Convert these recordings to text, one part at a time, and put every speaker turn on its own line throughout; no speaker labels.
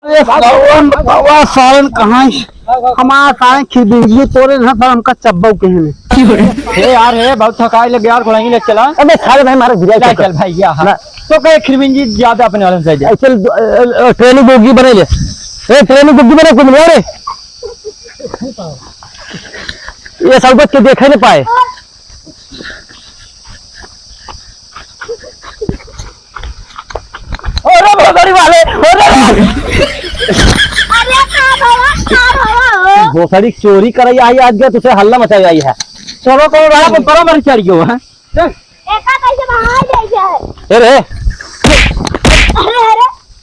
बाबा सालन कहाँ हमारा सालन खिरबिंगी तोड़े ना सर हमका चब्बू के हैं।
हे यार हे बहुत थकाई लग यार घोड़ाई ले चला।
अबे साले भाई मारा गिरा
चल भाई या हाँ। तो कहे खिरबिंगी ज्यादा अपने वाले से जा
चल ट्रेनिंग बोगी बने ले ए ट्रेनिंग बोगी बने को मिला रे ये सब के देखे नहीं पाए। अरे भोसड़ी वाले भोसड़ी चोरी कराई आई आज गया तुझे हल्ला मचाई आई है। चलो कौन रहा पर बड़ा मर चढ़ गयो है।
एका कैसे बाहर जाई है।
अरे
अरे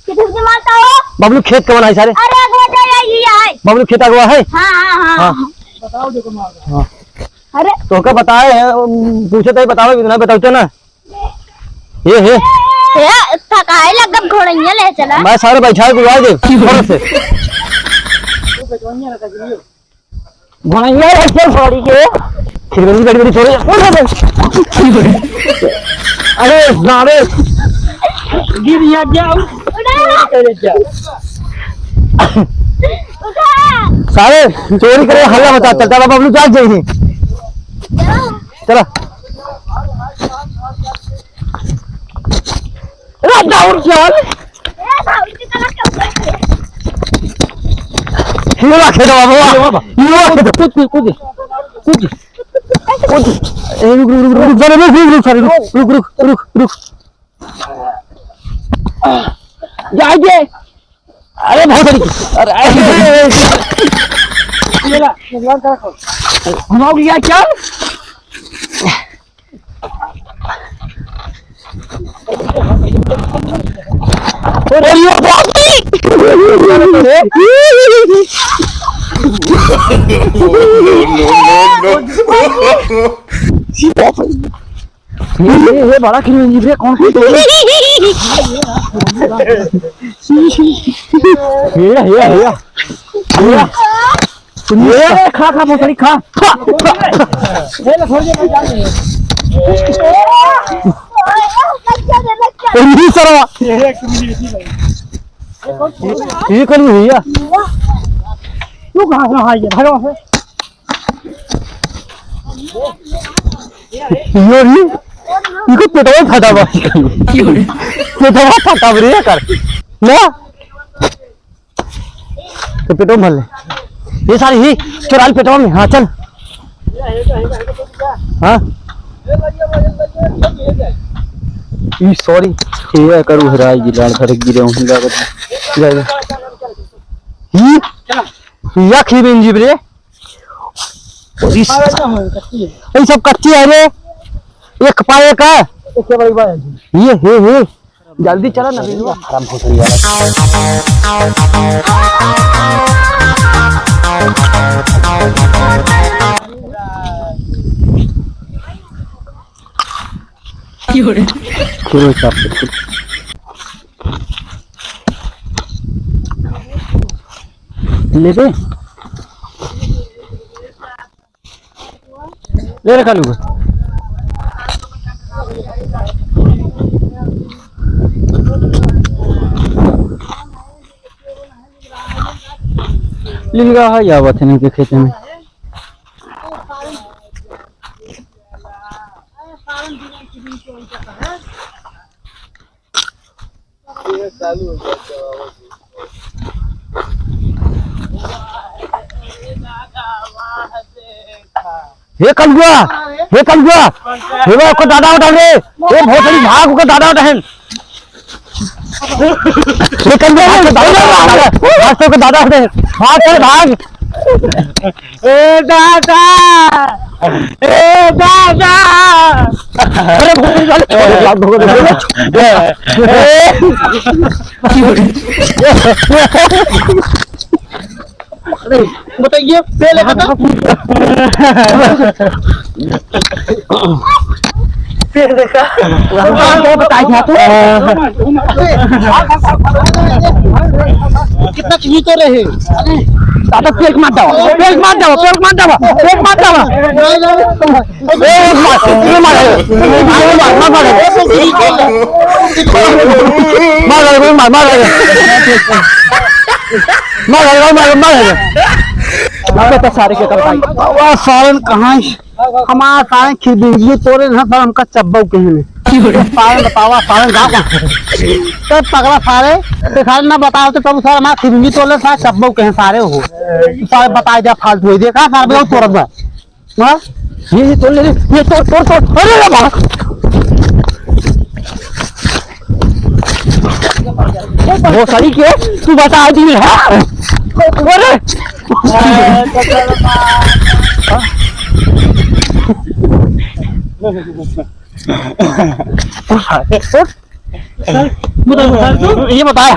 किधर से मारता हो
बबलू खेत कौन है सारे।
अरे अगवा जाई है
बबलू खेत अगवा है।
हां
बताओ देखो मार। हां
अरे
तो क्या बताए पूछे तो बताओ इतना बताओ ना ये
थकाई लग घोड़ैया ले चला।
मैं सारे बैठा गुजार दे फौरन से घोड़ैया चल छोड़ी के खिरबंदी बड़ी बड़ी छोड़े। अरे सारे गिर जाओ सारे चोरी करे हल्ला मचा चलता बाबा बबलू जाग जाइए चला राउर चल हिला खेलो बाबा हिला खेलो कूद कूद कूद कूद ए रुक रुक रुक जरा रुक सारे रुक रुक रुक रुक जाइए। अरे बहुत अरे मेरा भगवान का हम आ गया क्या ये बड़ा खिलौना रे कौन है ये खा खा मोसड़ी खा ये ले छोड़ दे मैं जा रही हूं सरवा ये कौन भैया तू कहां है ये भागो से ये इनको पेटवा फटा बा पेटवा फटा रे कर ना तो पेटवा भर ले ये सारी ही चुराल पेटवा में। हाँ चल हाँ ई सॉरी ये करू हराई गिलाड़ भर गिरे हूं लागत ही या खीबिन जी रे ये सब कच्ची है रे एक पाए का ये जल्दी चला ना आराम भोसड़ी ले दे ले रखा लूगा लिखा है या बात है के खेत में ये कलगुआ हे वो को दादा उठा रे ये भोसड़ी भाग को दादा उठा है ये कलगुआ को दादा उठा है भाग चल भाग ए दादा अरे बताइए पहले फिर देखा क्या बताया तो कितना चीज तो रहे दादा पेट मार दो मार बता सारे के कर भाई
वो सालन कहाँ हमारा सालन खिरबिंगी तोड़े ना सर हमका चब्बा कहीं सालन बतावा सालन गाँव का तो पकड़ा सारे तो सारे ना बताओ तो तब सर हमारा खिरबिंगी तोड़े सारे चब्बा कहीं सारे हो सारे बताए जा फालतू दे कहाँ सारे बहुत तोड़त बा हाँ
ये तोड़ ले ये तोड़ अरे बाबा वो सारी के तू बता दी है अरे ये बताया